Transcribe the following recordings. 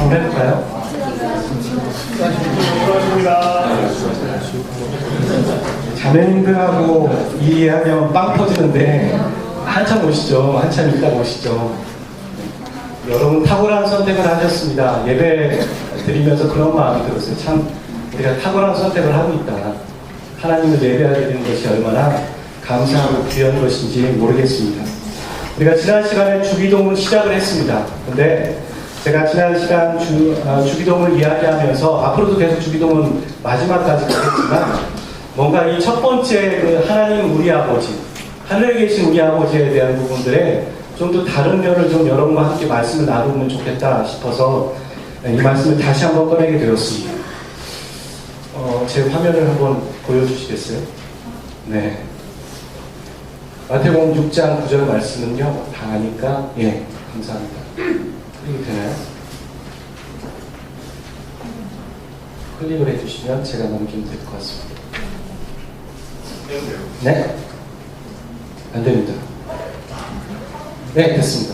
한번 해볼까요? 자매님들하고 이해하면 빵 터지는데 한참 오시죠. 한참 있다가 오시죠. 여러분 탁월한 선택을 하셨습니다. 예배 드리면서 그런 마음이 들었어요. 참 우리가 탁월한 선택을 하고 있다. 하나님을 예배하게 되는 것이 얼마나 감사하고 귀한 것인지 모르겠습니다. 우리가 지난 시간에 주기도문 시작을 했습니다. 근데 제가 지난 시간 주기도문을 이야기하면서 앞으로도 계속 주기도문 마지막까지 가겠지만 뭔가 이 첫 번째 그 하나님 우리 아버지, 하늘에 계신 우리 아버지에 대한 부분들에 좀 더 다른 면을 좀 여러분과 함께 말씀을 나누면 좋겠다 싶어서 이 말씀을 다시 한번 꺼내게 되었습니다. 제 화면을 한번 보여주시겠어요? 네. 마태복음 6장 9절 말씀은요, 다 아니까, 예, 감사합니다. 클릭이 되나요? 클릭을 해주시면 제가 넘기면 될 것 같습니다. 네? 안 됩니다. 네, 됐습니다.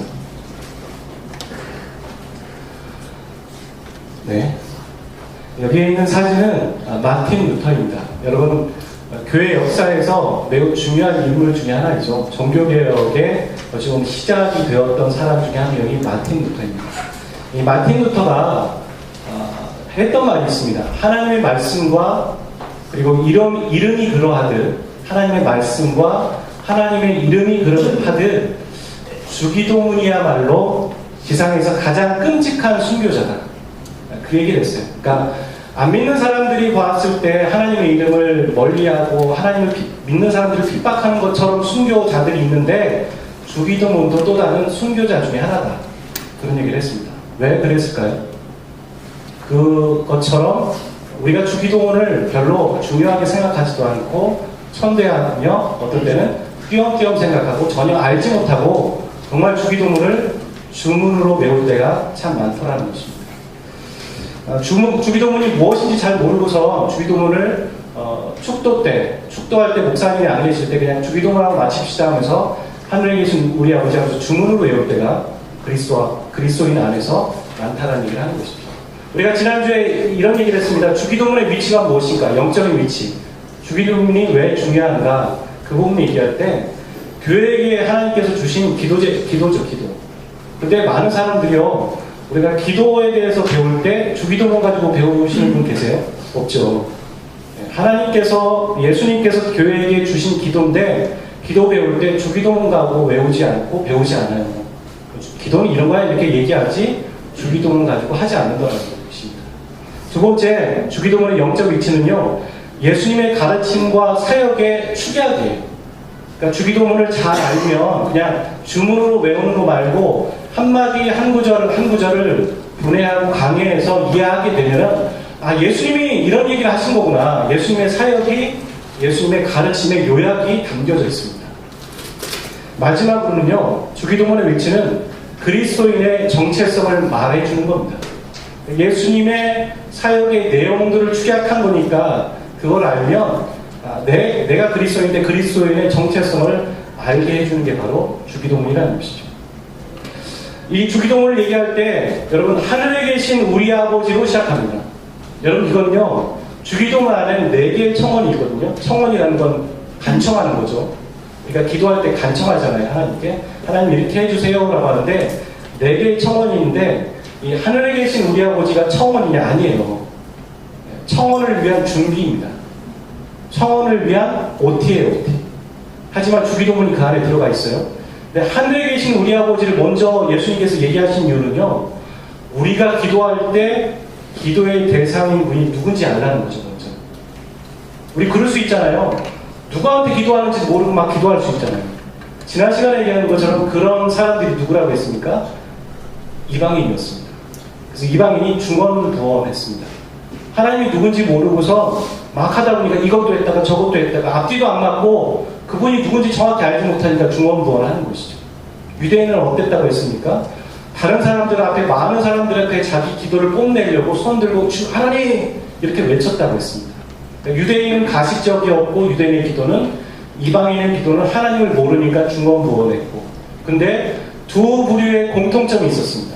네. 여기에 있는 사진은 마틴 루터입니다. 여러분, 교회 역사에서 매우 중요한 인물 중에 하나이죠. 종교개혁의 지금 시작이 되었던 사람 중에 한 명이 마틴 루터입니다. 이 마틴 루터가 했던 말이 있습니다. 하나님의 말씀과 그리고 이름이 그러하듯 하나님의 말씀과 하나님의 이름이 그러하듯 주기도문이야말로 지상에서 가장 끔찍한 순교자다. 그 얘기를 했어요. 그러니까 안 믿는 사람들이 봤을 때 하나님의 이름을 멀리하고 하나님을 믿는 사람들을 핍박하는 것처럼 순교자들이 있는데 주기도문도 또 다른 순교자 중에 하나다. 그런 얘기를 했습니다. 왜 그랬을까요? 그것처럼 우리가 주기도문을 별로 중요하게 생각하지도 않고 천대하며 어떤 때는 띄엄띄엄 생각하고 전혀 알지 못하고 정말 주기도문을 주문으로 외울 때가 참 많더라는 것입니다. 주기도문이 무엇인지 잘 모르고서 주기도문을 축도 때, 축도할 때 목사님이 안 계실 때 그냥 주기도문하고 마칩시다 하면서 하늘에 계신 우리 아버지 하면서 주문으로 외울 때가 그리스도인 안에서 많다는 얘기를 하는 것입니다. 우리가 지난주에 이런 얘기를 했습니다. 주기도문의 위치가 무엇인가? 영적인 위치. 주기도문이 왜 중요한가? 그 부분 얘기할 때 교회에게 하나님께서 주신 기도죠, 기도. 근데 많은 사람들이요, 우리가 기도에 대해서 배울 때 주기도문 가지고 배우시는 분 계세요? 없죠. 하나님께서, 예수님께서 교회에게 주신 기도인데 기도 배울 때 주기도문 가지고 외우지 않고 배우지 않아요. 기도는 이런 거야 이렇게 얘기하지 주기도문 가지고 하지 않는다는 것입니다. 두 번째, 주기도문의 영적 위치는요, 예수님의 가르침과 사역의 축약이에요. 그러니까 주기도문을 잘 알면 그냥 주문으로 외우는 거 말고 한마디 한 구절을 분해하고 강해해서 이해하게 되면은 예수님이 이런 얘기를 하신 거구나. 예수님의 사역이 예수님의 가르침의 요약이 담겨져 있습니다. 마지막으로는요, 주기도문의 위치는 그리스도인의 정체성을 말해주는 겁니다. 예수님의 사역의 내용들을 축약한 거니까 그걸 알면 내가 그리스도인인데 그리스도인의 정체성을 알게 해주는 게 바로 주기도문이라는 것이죠. 이 주기도문을 얘기할 때 여러분 하늘에 계신 우리 아버지로 시작합니다. 여러분 이건요, 주기도문 안에는 4개의 청원이 있거든요. 청원이라는 건 간청하는 거죠. 그러니까 기도할 때 간청하잖아요. 하나님께 하나님 이렇게 해주세요 라고 하는데 4개의 청원이 있는데 이 하늘에 계신 우리 아버지가 청원이 아니에요. 청원을 위한 준비입니다. 청원을 위한 OT예요, OT. 하지만 주기도문이 그 안에 들어가 있어요. 근데 하늘에 계신 우리 아버지를 먼저 예수님께서 얘기하신 이유는요, 우리가 기도할 때 기도의 대상인 분이 누군지 알라는 거죠, 먼저. 우리 그럴 수 있잖아요. 누구한테 기도하는지 모르고 막 기도할 수 있잖아요. 지난 시간에 얘기하는 것처럼 그런 사람들이 누구라고 했습니까? 이방인이었습니다. 그래서 이방인이 중언부언했습니다. 하나님이 누군지 모르고서 막 하다 보니까 이것도 했다가 저것도 했다가 앞뒤도 안 맞고 그분이 누군지 정확히 알지 못하니까 중언부언을 하는 것이죠. 유대인은 어땠다고 했습니까? 다른 사람들 앞에 많은 사람들한테 자기 기도를 뽐내려고 손 들고 하나님 이렇게 외쳤다고 했습니다. 유대인은 가식적이었고 유대인의 기도는, 이방인의 기도는 하나님을 모르니까 중언부언했고, 근데 두 부류의 공통점이 있었습니다.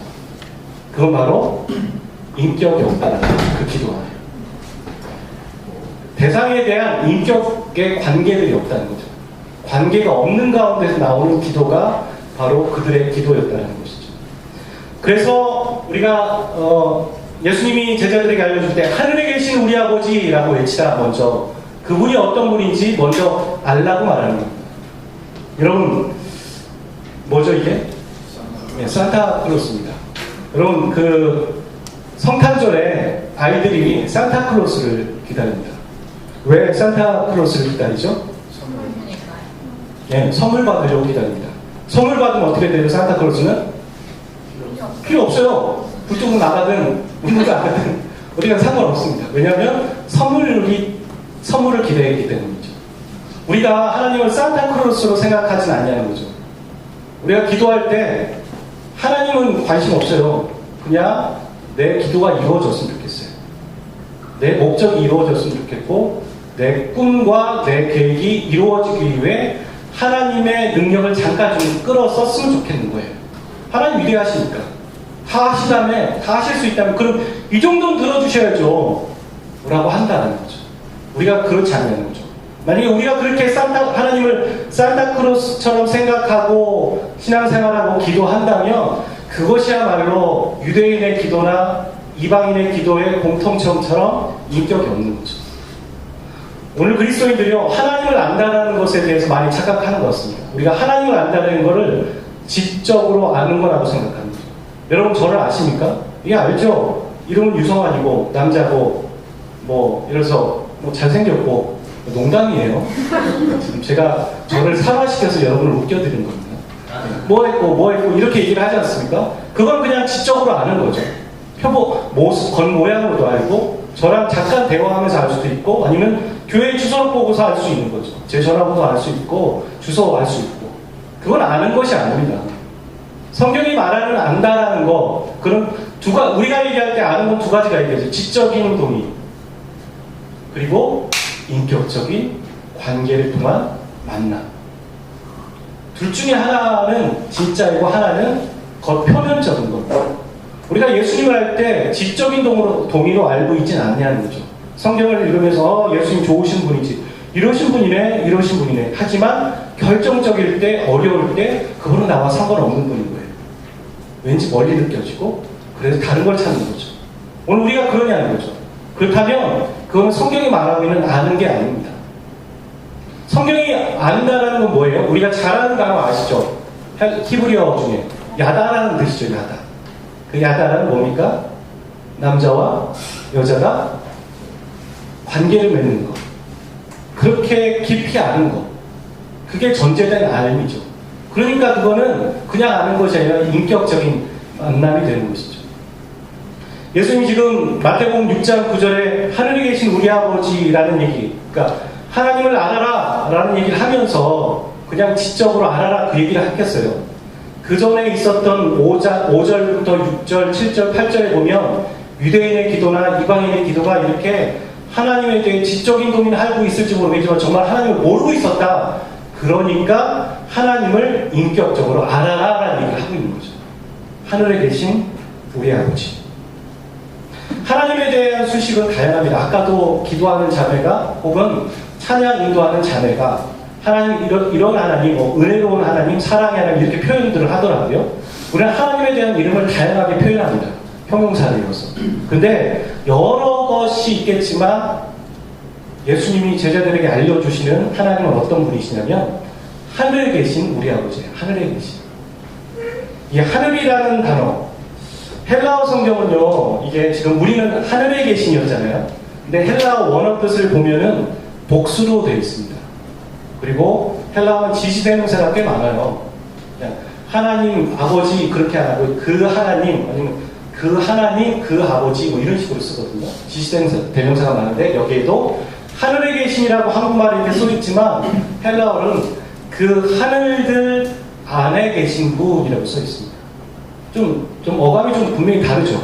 그건 바로 인격이 없다는 그 기도 안에. 대상에 대한 인격의 관계들이 없다는 거죠. 관계가 없는 가운데서 나오는 기도가 바로 그들의 기도였다는 것이죠. 그래서 우리가 예수님이 제자들에게 알려줄 때 하늘에 계신 우리 아버지라고 외치다 먼저 그분이 어떤 분인지 먼저 알라고 말하는 겁니다. 여러분 뭐죠 이게? 네, 산타클로스입니다. 여러분 그 성탄절에 아이들이 산타클로스를 기다립니다. 왜 산타클로스를 기다리죠? 네, 선물 받으려고 기다립니다. 선물 받으면 어떻게 돼요? 산타클로스는? 필요 없어요. 불 나가든 문을 나가든 어디가 상관없습니다. 왜냐하면 선물을 기대했기 때문이죠. 우리가 하나님을 산타클로스로 생각하진 않냐는 거죠. 우리가 기도할 때 하나님은 관심 없어요. 그냥 내 기도가 이루어졌으면 좋겠어요. 내 목적이 이루어졌으면 좋겠고 내 꿈과 내 계획이 이루어지기 위해 하나님의 능력을 잠깐 좀 끌어썼으면 좋겠는 거예요. 하나님 위대하시니까 다 하시다면 다 하실 수 있다면 그럼 이 정도는 들어주셔야죠 라고 한다는 거죠. 우리가 그렇지 않냐는 거죠. 만약에 우리가 그렇게 하나님을 산타크로스처럼 생각하고 신앙생활하고 기도한다면 그것이야말로 유대인의 기도나 이방인의 기도의 공통점처럼 인격이 없는 거죠. 오늘 그리스도인들이요 하나님을 안다는 것에 대해서 많이 착각하는 것 같습니다. 우리가 하나님을 안다는 것을 지적으로 아는 거라고 생각합니다. 여러분 저를 아십니까? 예 알죠? 이름은 유성환이고 남자고 뭐 이래서 뭐 잘생겼고 농담이에요. 지금 제가 저를 사과시켜서 여러분을 웃겨드린 겁니다. 뭐 했고 이렇게 얘기를 하지 않습니까? 그건 그냥 지적으로 아는 거죠. 표보 모습 겉모양으로도 알고 저랑 잠깐 대화하면서 알 수도 있고 아니면 교회 주소를 보고서 알 수 있는 거죠. 제 전화번호 알 수 있고 주소 알 수 있고 그건 아는 것이 아닙니다. 성경이 말하는 안다라는 거 그런 우리가 얘기할 때 아는 건 두 가지가 있겠죠. 지적인 동의 그리고 인격적인 관계를 통한 만남. 둘 중에 하나는 진짜이고 하나는 겉표면적인 겁니다. 우리가 예수님을 할 때 지적인 동의로 알고 있진 않냐는 거죠. 성경을 읽으면서 예수님 좋으신 분이지 이러신 분이네 하지만 결정적일 때 어려울 때 그거는 나와 상관없는 분인 거예요. 왠지 멀리 느껴지고 그래서 다른 걸 찾는 거죠. 오늘 우리가 그러냐는 거죠. 그렇다면 그건 성경이 말하고 있는 아는 게 아닙니다. 성경이 안다라는 건 뭐예요? 우리가 잘 아는 단어 아시죠? 히브리어 중에 야다라는 뜻이죠. 야다. 그 야다는 뭡니까? 남자와 여자가 관계를 맺는 것. 그렇게 깊이 아는 것. 그게 전제된 알미죠. 그러니까 그거는 그냥 아는 것이 아니라 인격적인 만남이 되는 것이죠. 예수님이 지금 마태복음 6장 9절에 하늘에 계신 우리 아버지라는 얘기, 그러니까 하나님을 알아라 라는 얘기를 하면서 그냥 지적으로 알아라 그 얘기를 했겠어요. 그 전에 있었던 5절부터 6절, 7절, 8절에 보면 유대인의 기도나 이방인의 기도가 이렇게 하나님에 대해 지적인 고민을 하고 있을지 모르겠지만 정말 하나님을 모르고 있었다. 그러니까 하나님을 인격적으로 알아라라는 얘기를 하고 있는 거죠. 하늘에 계신 우리 아버지. 하나님에 대한 수식은 다양합니다. 아까도 기도하는 자매가 혹은 찬양 인도하는 자매가 하나님 이런 하나님, 은혜로운 하나님, 사랑의 하나님 이렇게 표현들을 하더라고요. 우리는 하나님에 대한 이름을 다양하게 표현합니다. 형용사를 이어서. 근데 여러 것이 있겠지만 예수님이 제자들에게 알려주시는 하나님은 어떤 분이시냐면 하늘에 계신 우리 아버지예요. 하늘에 계신. 이 하늘이라는 단어 헬라어 성경은요 이게 지금 우리는 하늘에 계신이었잖아요. 근데 헬라어 원어 뜻을 보면은 복수로 되어 있습니다. 그리고 헬라어는 지시대명사가 꽤 많아요. 하나님 아버지 그렇게 안 하고 그 하나님 아니면 그 하나님 그 아버지 뭐 이런 식으로 쓰거든요. 지시대명사가 많은데 여기에도 하늘에 계신이라고 한국말에 이렇게 써있지만 헬라어는 그 하늘들 안에 계신 분이라고 써있습니다. 좀 어감이 좀 분명히 다르죠.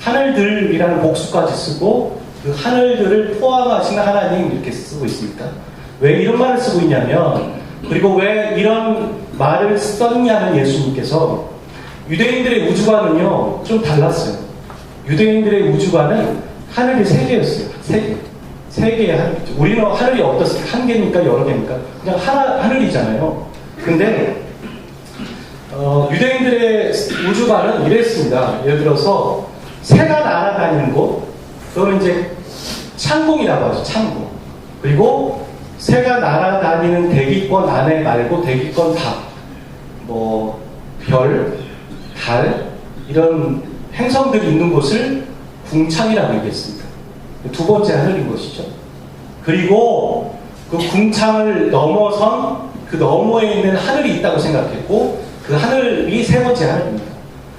하늘들이라는 복수까지 쓰고 그 하늘들을 포함하신 하나님 이렇게 쓰고 있습니다. 왜 이런 말을 쓰고 있냐면 그리고 왜 이런 말을 썼냐면 예수님께서 유대인들의 우주관은요, 좀 달랐어요. 유대인들의 우주관은 하늘이 세 개였어요. 세 개. 세 개의 하늘이죠. 우리는 하늘이 어떻습니까? 한 개입니까? 여러 개입니까? 그냥 하늘이잖아요. 근데, 유대인들의 우주관은 이랬습니다. 예를 들어서, 새가 날아다니는 곳, 그거는 이제 창공이라고 하죠. 창공. 그리고 새가 날아다니는 대기권 안에 말고 대기권 밖, 뭐 별, 달 이런 행성들이 있는 곳을 궁창이라고 얘기했습니다. 두 번째 하늘인 것이죠. 그리고 그 궁창을 넘어선 그 너머에 있는 하늘이 있다고 생각했고 그 하늘이 세 번째 하늘입니다.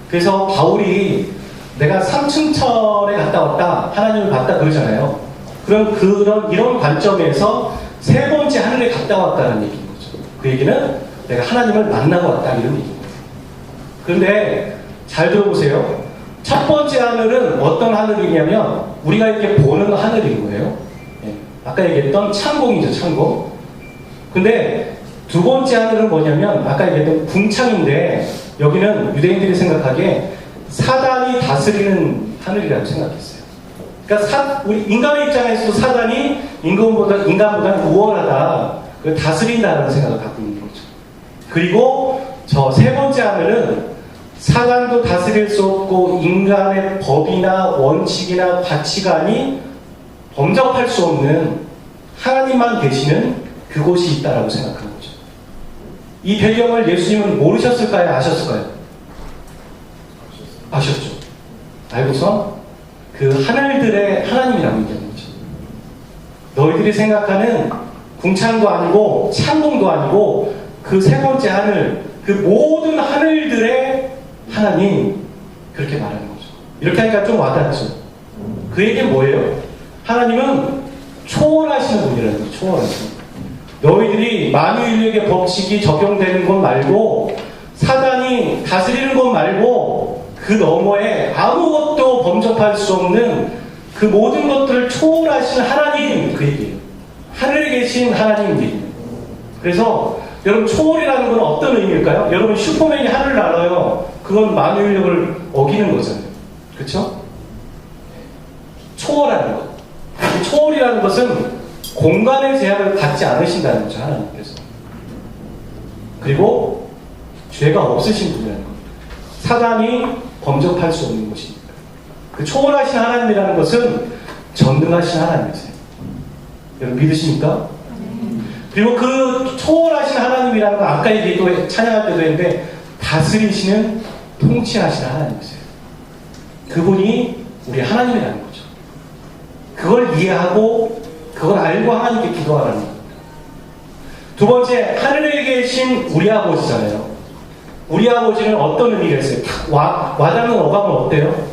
그래서 바울이 내가 삼층천에 갔다 왔다, 하나님을 봤다 그러잖아요. 그럼 이런 관점에서 세 번째 하늘에 갔다 왔다는 얘기인 거죠. 그 얘기는 내가 하나님을 만나고 왔다 이런 얘기인 거예요. 그런데 잘 들어보세요. 첫 번째 하늘은 어떤 하늘이냐면 우리가 이렇게 보는 하늘인 거예요. 예. 아까 얘기했던 창공이죠, 창공. 근데 두 번째 하늘은 뭐냐면 아까 얘기했던 궁창인데 여기는 유대인들이 생각하기에 사단이 다스리는 하늘이라고 생각했어요. 그러니까 우리 인간의 입장에서도 사단이 인간보다는 우월하다, 다스린다는 생각을 갖고 있는 거죠. 그리고 저 세 번째 하늘은 사단도 다스릴 수 없고 인간의 법이나 원칙이나 가치관이 범접할 수 없는 하나님만 계시는 그곳이 있다라고 생각하는 거죠. 이 배경을 예수님은 모르셨을까요? 아셨을까요? 아셨죠. 알고서 그 하늘들의 하나님이라고 얘기하는 거죠. 너희들이 생각하는 궁창도 아니고 창공도 아니고 그 세 번째 하늘, 그 모든 하늘들의 하나님, 그렇게 말하는 거죠. 이렇게 하니까 좀 와닿죠. 그 얘기는 뭐예요? 하나님은 초월하시는 분이라는 거죠. 초월하시는 분. 너희들이 만유인력의 법칙이 적용되는 것 말고 사단이 다스리는 것 말고 그 너머에 아무것도 범접할 수 없는 그 모든 것들을 초월하신 하나님, 그 얘기예요. 하늘에 계신 하나님 얘기예요. 그래서 여러분 초월이라는 건 어떤 의미일까요? 여러분 슈퍼맨이 하늘을 날아요. 그건 만유인력을 어기는 거잖아요. 그렇죠? 초월하는 것. 초월이라는 것은 공간의 제약을 갖지 않으신다는 거죠. 하나님께서. 그리고 죄가 없으신 분이라는 겁니다. 사단이 범접할 수 없는 것입니다. 그 초월하신 하나님이라는 것은 전능하신 하나님이세요. 여러분 믿으십니까? 그리고 그 초월하신 하나님이라는 건 아까 얘기도 찬양할 때도 했는데 다스리시는 통치하시는 하나님이세요. 그분이 우리 하나님이라는 거죠. 그걸 이해하고 그걸 알고 하나님께 기도하라는 겁니다. 두 번째, 하늘에 계신 우리 아버지잖아요. 우리 아버지는 어떤 의미가 있어요? 와닿는 어감은 어때요?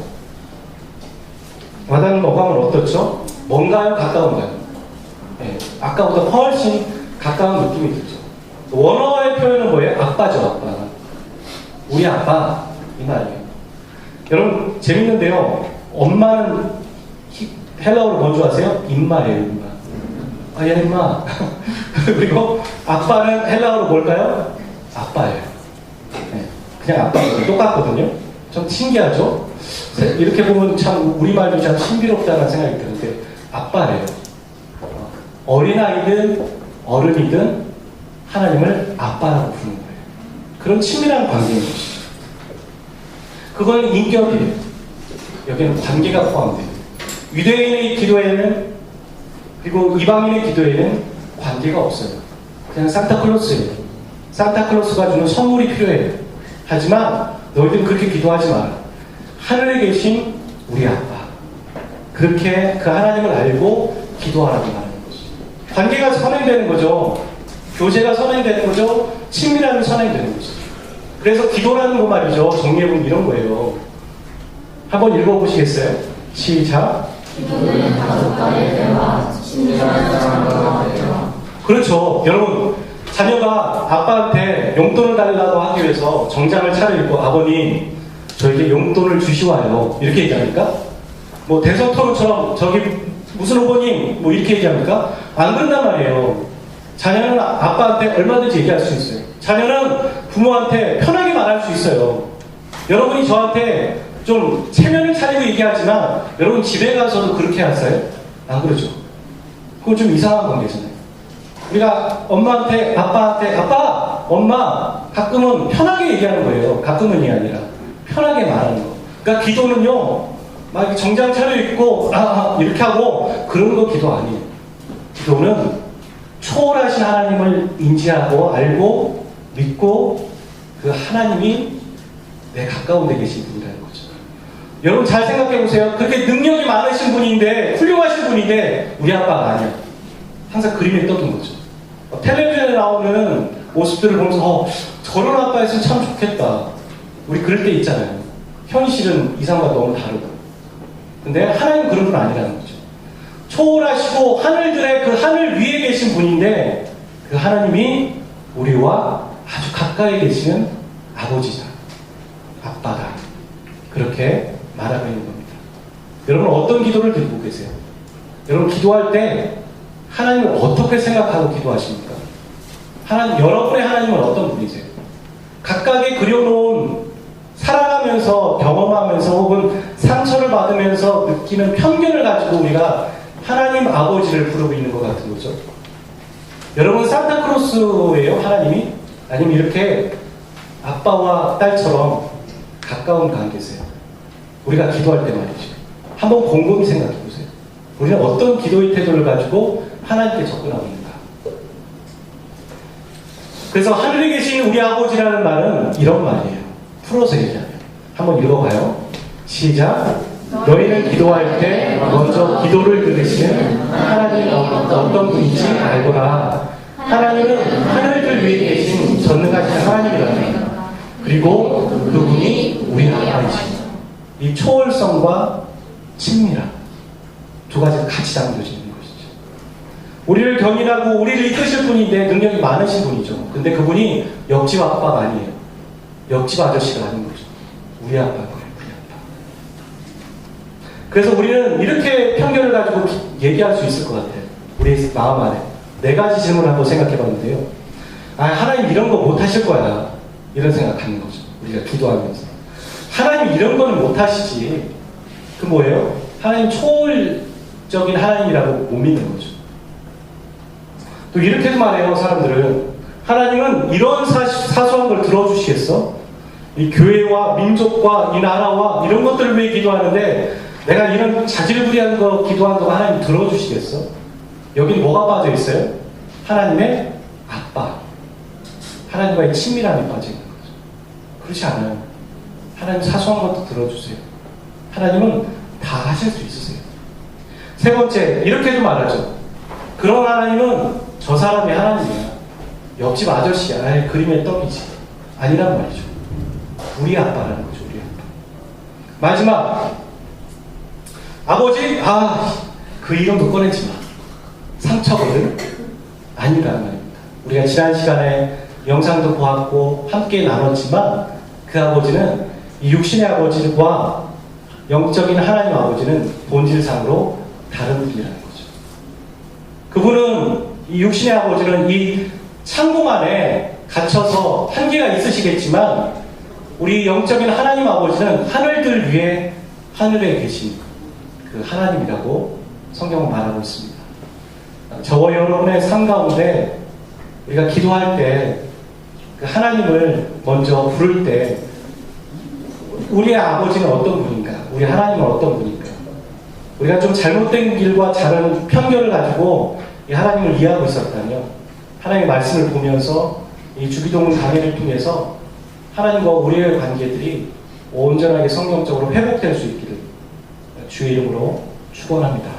와닿는 어감은 어떻죠? 뭔가요? 가까운가요? 네, 아까보다 훨씬 가까운 느낌이 들죠. 원어의 표현은 뭐예요? 아빠죠, 아빠. 우리 아빠, 이 말이에요. 여러분, 재밌는데요. 엄마는 헬라어로 뭐 좋아하세요? 임마예요, 임마. 아, 야, 임마. 그리고 아빠는 헬라어로 뭘까요? 아빠예요. 네, 그냥 아빠거든요. 똑같거든요. 좀 신기하죠? 이렇게 보면 참, 우리말도 참 신비롭다는 생각이 드는데, 아빠래요. 어린아이든 어른이든 하나님을 아빠라고 부르는 거예요. 그런 친밀한 관계인 것이죠. 그건 인격이에요. 여기는 관계가 포함돼요. 유대인의 기도에는 그리고 이방인의 기도에는 관계가 없어요. 그냥 산타클로스예요. 산타클로스가 주는 선물이 필요해요. 하지만 너희들은 그렇게 기도하지 마라. 하늘에 계신 우리 아빠. 그렇게 그 하나님을 알고 기도하라고 말하는 거죠. 관계가 선행되는 거죠. 교제가 선행되는 거죠. 친밀함이 선행되는 거죠. 그래서 기도라는 거 말이죠. 정리해보면 이런 거예요. 한번 읽어보시겠어요? 시작. 기도는 가족과의 대화, 친밀한 사람과의 대화. 그렇죠. 여러분, 자녀가 아빠한테 용돈을 달라고 하기 위해서 정장을 차려입고 아버님 저에게 용돈을 주시와요 이렇게 얘기합니까? 뭐 대성토론처럼 저기 무슨 후보님 뭐 이렇게 얘기합니까? 안 그런단 말이에요. 자녀는 아빠한테 얼마든지 얘기할 수 있어요. 자녀는 부모한테 편하게 말할 수 있어요. 여러분이 저한테 좀 체면을 차리고 얘기하지만 여러분 집에 가서도 그렇게 하세요? 안 그러죠? 그건 좀 이상한 관계잖아요. 우리가 엄마한테, 아빠한테, 아빠, 엄마, 가끔은 편하게 얘기하는 거예요. 가끔은이 아니라 편하게 말하는 거. 그러니까 기도는요, 막 이렇게 정장 차려입고 이렇게 하고 그런 거 기도 아니에요. 기도는 초월하신 하나님을 인지하고 알고 믿고 그 하나님이 내 가까운 데 계신 분이라는 거죠. 여러분 잘 생각해 보세요. 그렇게 능력이 많으신 분인데, 훌륭하신 분인데 우리 아빠가 아니야. 항상 그림에 떠든 거죠. 텔레비전에 나오는 모습들을 보면서 저런 아빠였으면 참 좋겠다. 우리 그럴 때 있잖아요. 현실은 이상과 너무 다르고. 근데 하나님은 그런 분 아니라는 거죠. 초월하시고 하늘들의 그 하늘 위에 계신 분인데 그 하나님이 우리와 아주 가까이 계시는 아버지다. 아빠다. 그렇게 말하고 있는 겁니다. 여러분 어떤 기도를 드리고 계세요? 여러분 기도할 때 하나님을 어떻게 생각하고 기도하십니까? 여러분의 하나님은 어떤 분이세요? 각각의 그려놓은 살아가면서 경험하면서 혹은 상처를 받으면서 느끼는 편견을 가지고 우리가 하나님 아버지를 부르고 있는 것 같은 거죠. 여러분 산타크로스예요? 하나님이? 아니면 이렇게 아빠와 딸처럼 가까운 관계세요? 우리가 기도할 때 말이죠. 한번 곰곰이 생각해 보세요. 우리는 어떤 기도의 태도를 가지고 하나님께 접근하고 있는가? 그래서 하늘에 계신 우리 아버지라는 말은 이런 말이에요. 풀어서 얘기하면. 한번 읽어봐요. 시작. 너희는 기도할 때 먼저 기도를 들으시는 하나님 어떤 분인지 알거라. 하나님은 하늘들 위에 계신 전능하신 하나님이라는 그리고 그분이 우리 아버지입니다. 이 초월성과 친밀함 두 가지가 같이 담겨져 있는 것이죠. 우리를 견인하고 우리를 이끄실 분인데 능력이 많으신 분이죠. 근데 그분이 옆집 아빠가 아니에요. 옆집 아저씨가 아닌 거죠. 우리 아빠인 거예요. 우리 아빠. 그래서 우리는 이렇게 편견을 가지고 얘기할 수 있을 것 같아요. 우리 마음 안에. 네 가지 질문을 한번 생각해 봤는데요. 하나님 이런 거 못 하실 거야. 이런 생각하는 거죠. 우리가 기도하면서. 하나님 이런 거는 못 하시지. 그 뭐예요? 하나님 초월적인 하나님이라고 못 믿는 거죠. 또 이렇게도 말해요, 사람들은. 하나님은 이런 사소한 걸 들어주시겠어? 이 교회와 민족과 이 나라와 이런 것들을 위해 기도하는데 내가 이런 자질구레한 거 기도하는 거 하나님 들어주시겠어? 여긴 뭐가 빠져 있어요? 하나님의 아빠. 하나님과의 친밀함이 빠져 있는 거죠. 그렇지 않아요. 하나님 사소한 것도 들어주세요. 하나님은 다 하실 수 있으세요. 세 번째, 이렇게도 말하죠. 그런 하나님은 저 사람의 하나님이야. 옆집 아저씨야. 그림의 떡이지. 아니란 말이죠. 우리 아빠라는 거죠. 우리 아빠. 마지막, 아버지, 그 이름도 꺼내지 마. 상처거든. 아니라는 말입니다. 우리가 지난 시간에 영상도 보았고 함께 나눴지만 그 아버지는 이 육신의 아버지와 영적인 하나님 아버지는 본질상으로 다른 분이라는 거죠. 그분은 이 육신의 아버지는 이 창공 안에 갇혀서 한계가 있으시겠지만 우리 영적인 하나님 아버지는 하늘들 위에 하늘에 계신 그 하나님이라고 성경은 말하고 있습니다. 저와 여러분의 삶 가운데 우리가 기도할 때 그 하나님을 먼저 부를 때 우리의 아버지는 어떤 분인가? 우리 하나님은 어떤 분인가? 우리가 좀 잘못된 길과 다른 편견을 가지고 이 하나님을 이해하고 있었다면 하나님의 말씀을 보면서 이 주기도문 강해를 통해서 하나님과 우리의 관계들이 온전하게 성경적으로 회복될 수 있기를 주의 이름으로 축원합니다.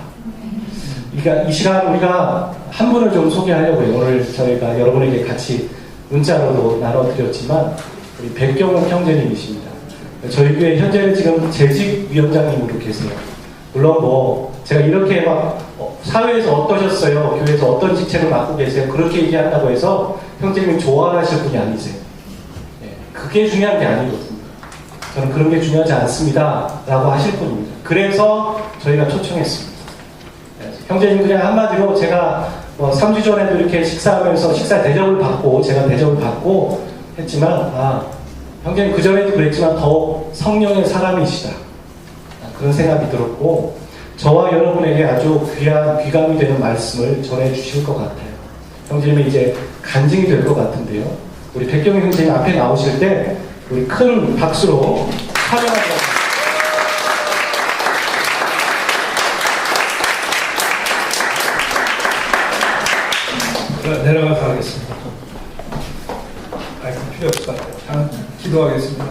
그러니까 이 시간 우리가 한 분을 좀 소개하려고요. 오늘 저희가 여러분에게 같이 문자로도 나눠드렸지만 우리 백경욱 형제님이십니다. 저희 교회 현재는 지금 재직위원장님으로 계세요. 물론 제가 이렇게 막 사회에서 어떠셨어요? 교회에서 어떤 직책을 맡고 계세요? 그렇게 얘기한다고 해서 형제님이 좋아하실 분이 아니세요. 그게 중요한 게 아니거든요. 저는 그런 게 중요하지 않습니다. 라고 하실 분입니다. 그래서 저희가 초청했습니다. 형제님 그냥 한마디로 제가 3주 전에도 이렇게 식사하면서 식사 대접을 받고 제가 대접을 받고 했지만 형제님 그전에도 그랬지만 더 바로 성령의 사람이시다. 그런 생각이 들었고, 저와 여러분에게 아주 귀한 귀감이 되는 말씀을 전해주실 것 같아요. 형제님이 이제 간증이 될 것 같은데요. 우리 백경희 형제님 앞에 나오실 때 우리 큰 박수로 환영하겠습니다. 내려가서 하겠습니다. 아이고, 필요 없을 것 같아요. 기도하겠습니다.